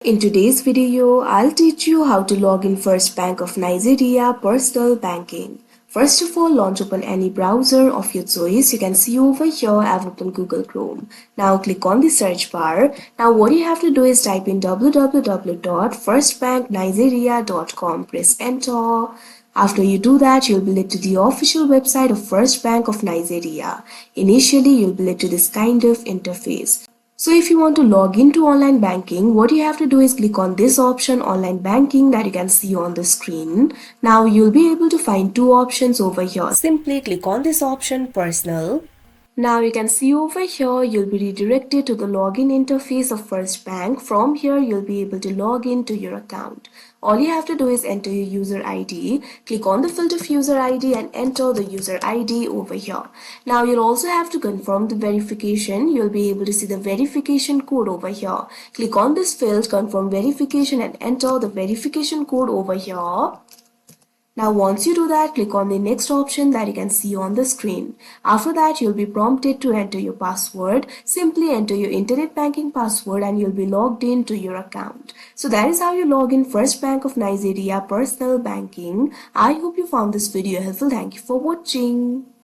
In today's video, I'll teach you how to log in FirstBank of Nigeria personal banking. First of all, launch open any browser of your choice. You can see over here I've opened Google Chrome. Now click on the search bar. Now what you have to do is type in www.firstbanknigeria.com. Press enter. After you do that, you'll be led to the official website of FirstBank of Nigeria. Initially, you'll be led to this kind of interface. So if you want to log into online banking, what you have to do is click on this option online banking that you can see on the screen. Now you'll be able to find two options over here. Simply click on this option personal. Now you can see over here you'll be redirected to the login interface of FirstBank. From here you'll be able to log into your account. All you have to do is enter your user ID. Click on the field of user ID and enter the user ID over here. Now you'll also have to confirm the verification. You'll be able to see the verification code over here. Click on this field, confirm verification, and enter the verification code over here. Now once you do that, click on the next option that you can see on the screen. After that, you'll be prompted to enter your password. Simply enter your internet banking password and you'll be logged into your account. So that is how you log in FirstBank of Nigeria personal banking. I hope you found this video helpful. Thank you for watching.